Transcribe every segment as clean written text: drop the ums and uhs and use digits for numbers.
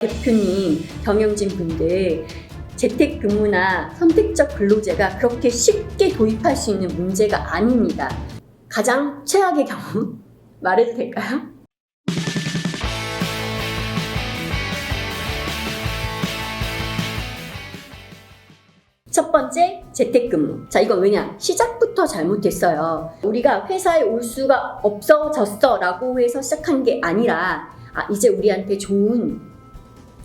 대표님, 경영진 분들, 재택근무나 선택적 근로제가 그렇게 쉽게 도입할 수 있는 문제가 아닙니다. 가장 최악의 경우 말해도 될까요? 첫 번째, 재택근무. 자, 이건 왜냐? 시작부터 잘못했어요. 우리가 회사에 올 수가 없어졌어 라고 해서 시작한 게 아니라 이제 우리한테 좋은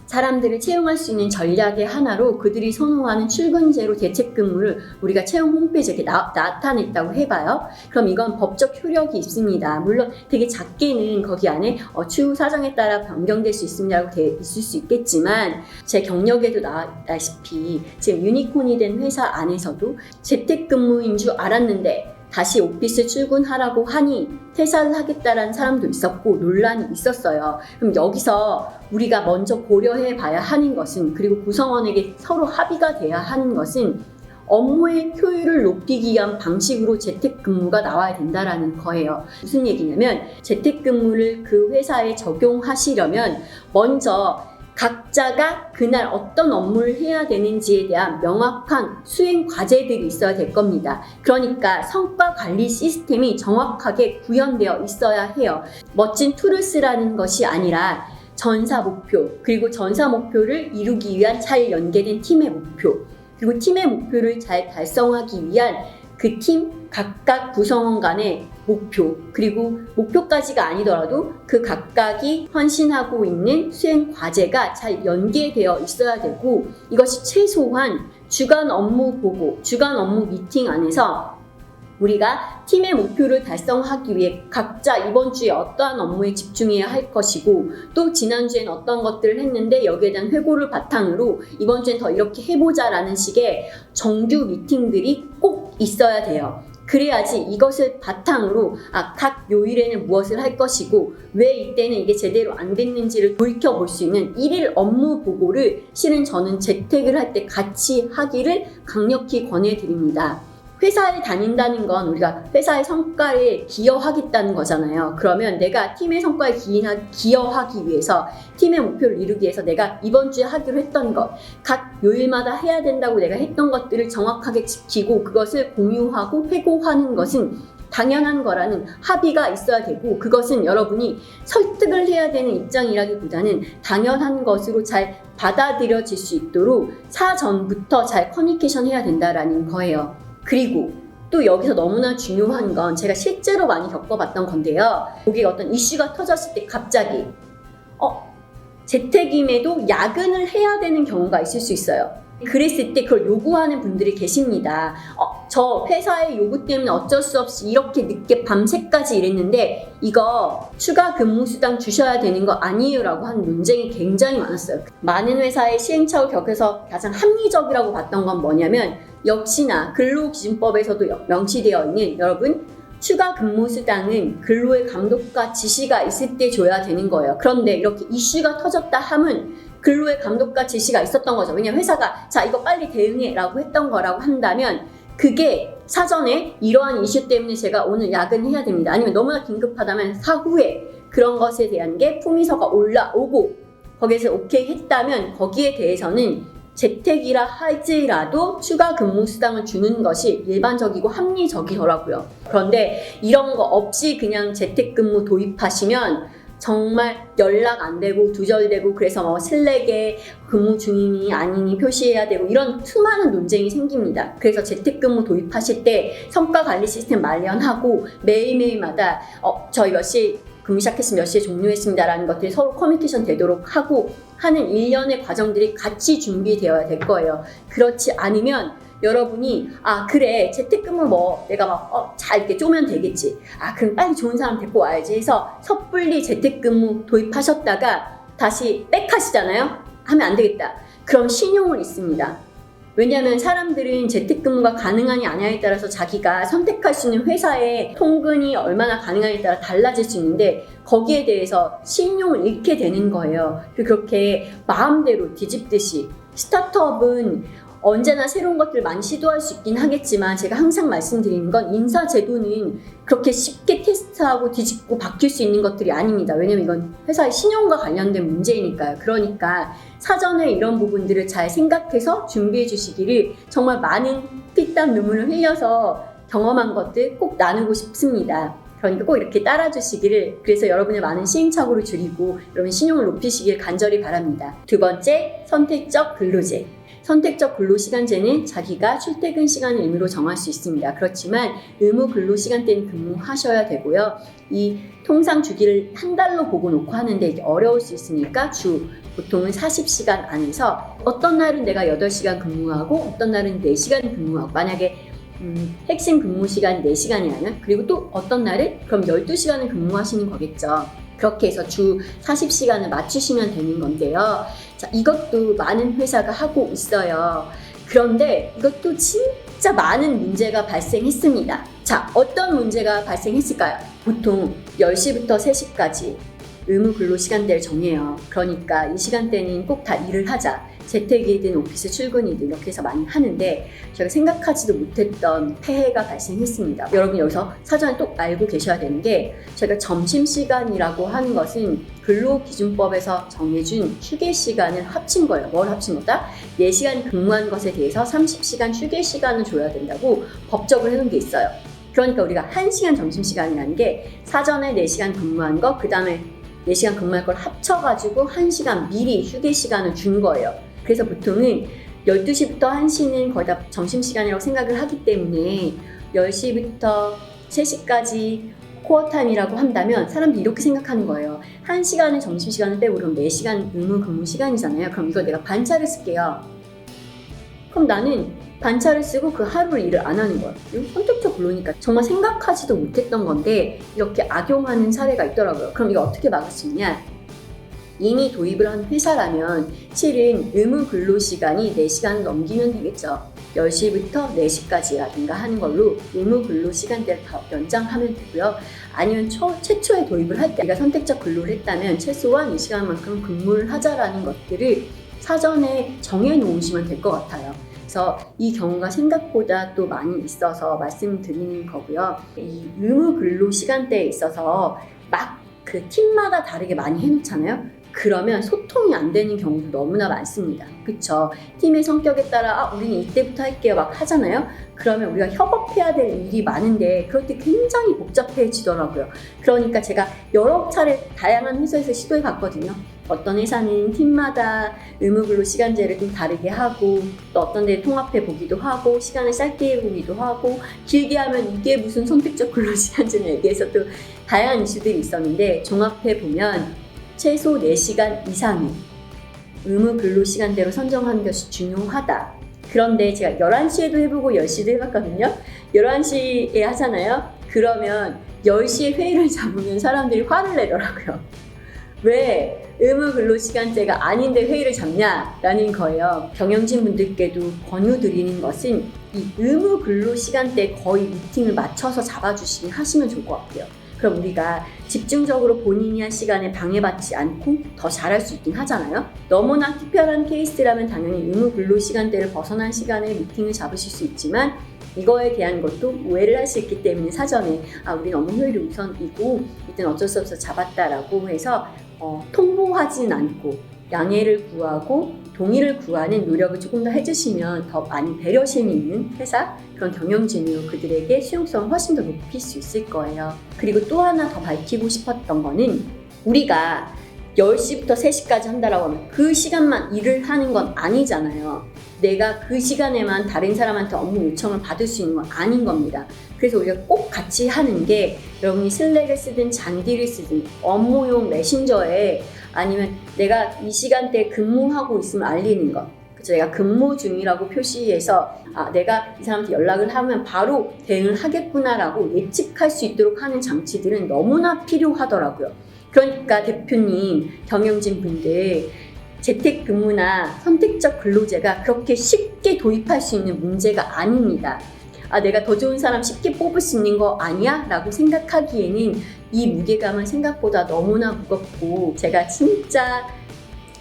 사람들을 채용할 수 있는 전략의 하나로 그들이 선호하는 출근제로 재택근무를 우리가 채용 홈페이지에 이렇게 나타냈다고 해봐요. 그럼 이건 법적 효력이 있습니다. 물론 되게 작게는 거기 안에 추후 사정에 따라 변경될 수 있습니다라고 돼 있을 수 있겠지만 제 경력에도 나왔다시피 지금 유니콘이 된 회사 안에서도 재택근무인 줄 알았는데 다시 오피스 출근하라고 하니 퇴사를 하겠다라는 사람도 있었고 논란이 있었어요. 그럼 여기서 우리가 먼저 고려해 봐야 하는 것은, 그리고 구성원에게 서로 합의가 돼야 하는 것은 업무의 효율을 높이기 위한 방식으로 재택근무가 나와야 된다라는 거예요. 무슨 얘기냐면 재택근무를 그 회사에 적용하시려면 먼저 각자가 그날 어떤 업무를 해야 되는지에 대한 명확한 수행 과제들이 있어야 될 겁니다. 그러니까 성과 관리 시스템이 정확하게 구현되어 있어야 해요. 멋진 툴을 쓰라는 것이 아니라 전사 목표, 그리고 전사 목표를 이루기 위한 잘 연계된 팀의 목표, 그리고 팀의 목표를 잘 달성하기 위한 그 팀 각각 구성원 간의 목표, 그리고 목표까지가 아니더라도 그 각각이 헌신하고 있는 수행 과제가 잘 연계되어 있어야 되고, 이것이 최소한 주간 업무 보고, 주간 업무 미팅 안에서 우리가 팀의 목표를 달성하기 위해 각자 이번 주에 어떠한 업무에 집중해야 할 것이고, 또 지난주엔 어떤 것들을 했는데 여기에 대한 회고를 바탕으로 이번 주엔 더 이렇게 해보자 라는 식의 정규 미팅들이 꼭 있어야 돼요. 그래야지 이것을 바탕으로 각 요일에는 무엇을 할 것이고 왜 이때는 이게 제대로 안 됐는지를 돌이켜볼 수 있는 일일 업무 보고를 실은 저는 재택을 할 때 같이 하기를 강력히 권해드립니다. 회사에 다닌다는 건 우리가 회사의 성과에 기여하겠다는 거잖아요. 그러면 내가 팀의 성과에 기여하기 위해서, 팀의 목표를 이루기 위해서 내가 이번 주에 하기로 했던 것, 각 요일마다 해야 된다고 내가 했던 것들을 정확하게 지키고 그것을 공유하고 회고하는 것은 당연한 거라는 합의가 있어야 되고, 그것은 여러분이 설득을 해야 되는 입장이라기보다는 당연한 것으로 잘 받아들여질 수 있도록 사전부터 잘 커뮤니케이션 해야 된다라는 거예요. 그리고 또 여기서 너무나 중요한 건 제가 실제로 많이 겪어봤던 건데요. 거기가 어떤 이슈가 터졌을 때 갑자기 재택임에도 야근을 해야 되는 경우가 있을 수 있어요. 그랬을 때 그걸 요구하는 분들이 계십니다. 저 회사의 요구 때문에 어쩔 수 없이 이렇게 늦게 밤새까지 일했는데 이거 추가 근무 수당 주셔야 되는 거 아니에요? 라고 하는 논쟁이 굉장히 많았어요. 많은 회사의 시행착오를 겪어서 가장 합리적이라고 봤던 건 뭐냐면, 역시나 근로기준법에서도 명시되어 있는, 여러분, 추가 근무 수당은 근로의 감독과 지시가 있을 때 줘야 되는 거예요. 그런데 이렇게 이슈가 터졌다 하면 근로의 감독과 지시가 있었던 거죠. 왜냐면 회사가 자 이거 빨리 대응해 라고 했던 거라고 한다면 그게 사전에 이러한 이슈 때문에 제가 오늘 야근해야 됩니다. 아니면 너무나 긴급하다면 사후에 그런 것에 대한 게 품위서가 올라오고 거기에서 오케이 했다면 거기에 대해서는 재택이라 할지라도 추가 근무 수당을 주는 것이 일반적이고 합리적이더라고요. 그런데 이런 거 없이 그냥 재택근무 도입하시면 정말 연락 안 되고 두절되고, 그래서 슬랙에 근무 중이니 아니니 표시해야 되고 이런 수많은 논쟁이 생깁니다. 그래서 재택근무 도입하실 때 성과 관리 시스템 마련하고 매일매일마다 저희 몇 시에 근무 시작했으면 몇 시에 종료했습니다 라는 것들이 서로 커뮤니케이션 되도록 하고 하는 일련의 과정들이 같이 준비되어야 될 거예요. 그렇지 않으면 여러분이 그래 재택근무 내가 잘 이렇게 쪼면 되겠지, 그럼 빨리 좋은 사람 데리고 와야지 해서 섣불리 재택근무 도입하셨다가 다시 백 하시잖아요. 하면 안 되겠다. 그럼 신용을 잃습니다. 왜냐하면 사람들은 재택근무가 가능하냐 아니냐에 따라서 자기가 선택할 수 있는 회사의 통근이 얼마나 가능하냐에 따라 달라질 수 있는데 거기에 대해서 신용을 잃게 되는 거예요. 그렇게 마음대로 뒤집듯이 스타트업은 언제나 새로운 것들 많이 시도할 수 있긴 하겠지만 제가 항상 말씀드리는 건 인사제도는 그렇게 쉽게 테스트하고 뒤집고 바뀔 수 있는 것들이 아닙니다. 왜냐면 이건 회사의 신용과 관련된 문제이니까요. 그러니까 사전에 이런 부분들을 잘 생각해서 준비해 주시기를 정말 많은 피땀 눈물을 흘려서 경험한 것들 꼭 나누고 싶습니다. 그러니까 꼭 이렇게 따라주시기를, 그래서 여러분의 많은 시행착오를 줄이고 여러분 신용을 높이시길 간절히 바랍니다. 두 번째, 선택적 근로제. 선택적 근로시간제는 자기가 출퇴근 시간을 임의로 정할 수 있습니다. 그렇지만 의무 근로시간대는 근무하셔야 되고요. 이 통상 주기를 한 달로 보고 놓고 하는데 이게 어려울 수 있으니까 보통은 40시간 안에서 어떤 날은 내가 8시간 근무하고 어떤 날은 4시간 근무하고, 만약에 핵심 근무 시간이 4시간이라면 그리고 또 어떤 날은 그럼 12시간을 근무하시는 거겠죠. 그렇게 해서 주 40시간을 맞추시면 되는 건데요. 자, 이것도 많은 회사가 하고 있어요. 그런데 이것도 진짜 많은 문제가 발생했습니다. 자, 어떤 문제가 발생했을까요? 보통 10시부터 3시까지 의무 근로 시간대를 정해요. 그러니까 이 시간대는 꼭 다 일을 하자. 재택이든 오피스 출근이든 이렇게 해서 많이 하는데 제가 생각하지도 못했던 폐해가 발생했습니다. 여러분 여기서 사전에 꼭 알고 계셔야 되는 게, 제가 점심시간이라고 하는 것은 근로기준법에서 정해준 휴게시간을 합친 거예요. 뭘 합친 거다? 4시간 근무한 것에 대해서 30시간 휴게시간을 줘야 된다고 법적으로 해놓은 게 있어요. 그러니까 우리가 1시간 점심시간이라는 게 사전에 4시간 근무한 거, 그 다음에 4시간 근무할 걸 합쳐가지고 1시간 미리 휴게시간을 준 거예요. 그래서 보통은 12시부터 1시는 거의 다 점심시간이라고 생각을 하기 때문에 10시부터 3시까지 코어타임이라고 한다면 사람들이 이렇게 생각하는 거예요. 1시간은 점심시간을 빼고 그럼 4시간 의무 근무 시간이잖아요. 그럼 이거 내가 반차를 쓸게요. 그럼 나는 반차를 쓰고 그 하루 일을 안 하는 거예요. 이거 선택적 근로니까 정말 생각하지도 못했던 건데 이렇게 악용하는 사례가 있더라고요. 그럼 이거 어떻게 막을 수 있냐? 이미 도입을 한 회사라면 실은 의무 근로 시간이 4시간을 넘기면 되겠죠. 10시부터 4시까지라든가 하는 걸로 의무 근로 시간대를 더 연장하면 되고요. 아니면 최초에 도입을 할 때 내가 선택적 근로를 했다면 최소한 이 시간만큼 근무를 하자라는 것들을 사전에 정해 놓으시면 될 것 같아요. 그래서 이 경우가 생각보다 또 많이 있어서 말씀드리는 거고요. 이 의무 근로 시간대에 있어서 막 그 팀마다 다르게 많이 해놓잖아요. 그러면 소통이 안 되는 경우도 너무나 많습니다. 그쵸? 팀의 성격에 따라 우리는 이때부터 할게요 막 하잖아요. 그러면 우리가 협업해야 될 일이 많은데 그럴 때 굉장히 복잡해지더라고요. 그러니까 제가 여러 차례 다양한 회사에서 시도해 봤거든요. 어떤 회사는 팀마다 의무근로 시간제를 좀 다르게 하고, 또 어떤 데는 통합해 보기도 하고, 시간을 짧게 해보기도 하고, 길게 하면 이게 무슨 선택적 근로시간제냐 얘기해서 또 다양한 이슈들이 있었는데, 종합해 보면 최소 4시간 이상의 의무 근로 시간대로 선정하는 것이 중요하다. 그런데 제가 11시에도 해보고 10시도 해봤거든요. 11시에 하잖아요. 그러면 10시에 회의를 잡으면 사람들이 화를 내더라고요. 왜 의무 근로 시간제가 아닌데 회의를 잡냐라는 거예요. 경영진 분들께도 권유드리는 것은 이 의무 근로 시간대에 거의 미팅을 맞춰서 잡아주시긴 하시면 좋을 것 같아요. 그럼 우리가 집중적으로 본인이 할 시간에 방해받지 않고 더 잘할 수 있긴 하잖아요. 너무나 특별한 케이스라면 당연히 의무 근로 시간대를 벗어난 시간에 미팅을 잡으실 수 있지만, 이거에 대한 것도 오해를 할 수 있기 때문에 사전에 우리는 업무 효율이 우선이고 이때는 어쩔 수 없어 잡았다라고 해서 통보하진 않고 양해를 구하고 동의를 구하는 노력을 조금 더 해주시면 더 많이 배려심이 있는 회사, 그런 경영진으로 그들에게 수용성을 훨씬 더 높일 수 있을 거예요. 그리고 또 하나 더 밝히고 싶었던 거는, 우리가 10시부터 3시까지 한다라고 하면 그 시간만 일을 하는 건 아니잖아요. 내가 그 시간에만 다른 사람한테 업무 요청을 받을 수 있는 건 아닌 겁니다. 그래서 우리가 꼭 같이 하는 게, 여러분이 슬랙을 쓰든 잔디를 쓰든 업무용 메신저에 아니면 내가 이 시간대에 근무하고 있으면 알리는 것. 그래서 내가 근무 중이라고 표시해서 내가 이 사람한테 연락을 하면 바로 대응을 하겠구나라고 예측할 수 있도록 하는 장치들은 너무나 필요하더라고요. 그러니까 대표님, 경영진 분들, 재택근무나 선택적 근로제가 그렇게 쉽게 도입할 수 있는 문제가 아닙니다. 내가 더 좋은 사람 쉽게 뽑을 수 있는 거 아니야? 라고 생각하기에는 이 무게감은 생각보다 너무나 무겁고, 제가 진짜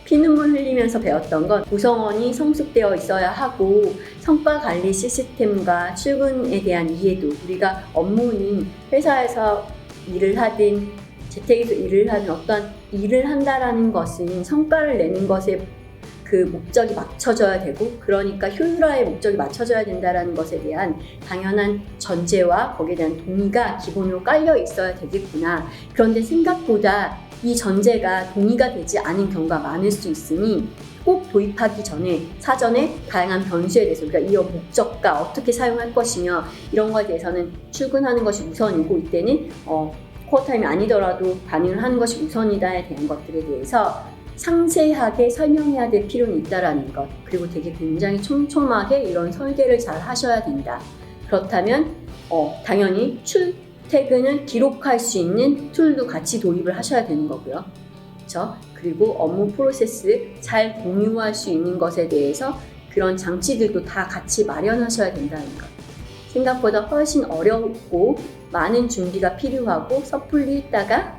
피눈물 흘리면서 배웠던 건 구성원이 성숙되어 있어야 하고 성과 관리 시스템과 출근에 대한 이해도, 우리가 업무는 회사에서 일을 하든 재택에서 일을 하든 어떤 일을 한다라는 것은 성과를 내는 것에 그 목적이 맞춰져야 되고, 그러니까 효율화의 목적이 맞춰져야 된다는 것에 대한 당연한 전제와 거기에 대한 동의가 기본으로 깔려 있어야 되겠구나. 그런데 생각보다 이 전제가 동의가 되지 않은 경우가 많을 수 있으니 꼭 도입하기 전에 사전에 다양한 변수에 대해서 우리가 이 목적과 어떻게 사용할 것이며 이런 것에 대해서는 출근하는 것이 우선이고, 이때는 코어타임이 아니더라도 반응을 하는 것이 우선이다에 대한 것들에 대해서 상세하게 설명해야 될 필요는 있다라는 것, 그리고 되게 굉장히 촘촘하게 이런 설계를 잘 하셔야 된다. 그렇다면 당연히 출퇴근을 기록할 수 있는 툴도 같이 도입을 하셔야 되는 거고요. 그렇죠? 그리고 업무 프로세스 잘 공유할 수 있는 것에 대해서 그런 장치들도 다 같이 마련하셔야 된다는 것. 생각보다 훨씬 어렵고 많은 준비가 필요하고 섣불리 했다가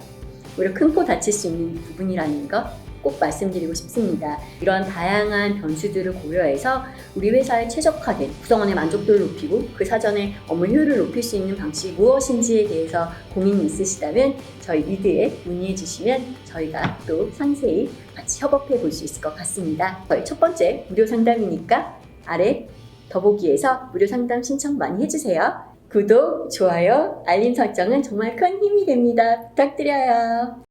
오히려 큰 코 다칠 수 있는 부분이라는 것 꼭 말씀드리고 싶습니다. 이런 다양한 변수들을 고려해서 우리 회사에 최적화된 구성원의 만족도를 높이고 그 사전에 업무 효율을 높일 수 있는 방식이 무엇인지에 대해서 고민이 있으시다면 저희 리드에 문의해 주시면 저희가 또 상세히 같이 협업해 볼 수 있을 것 같습니다. 저희 첫 번째 무료 상담이니까 아래 더보기에서 무료 상담 신청 많이 해주세요. 구독, 좋아요, 알림 설정은 정말 큰 힘이 됩니다. 부탁드려요.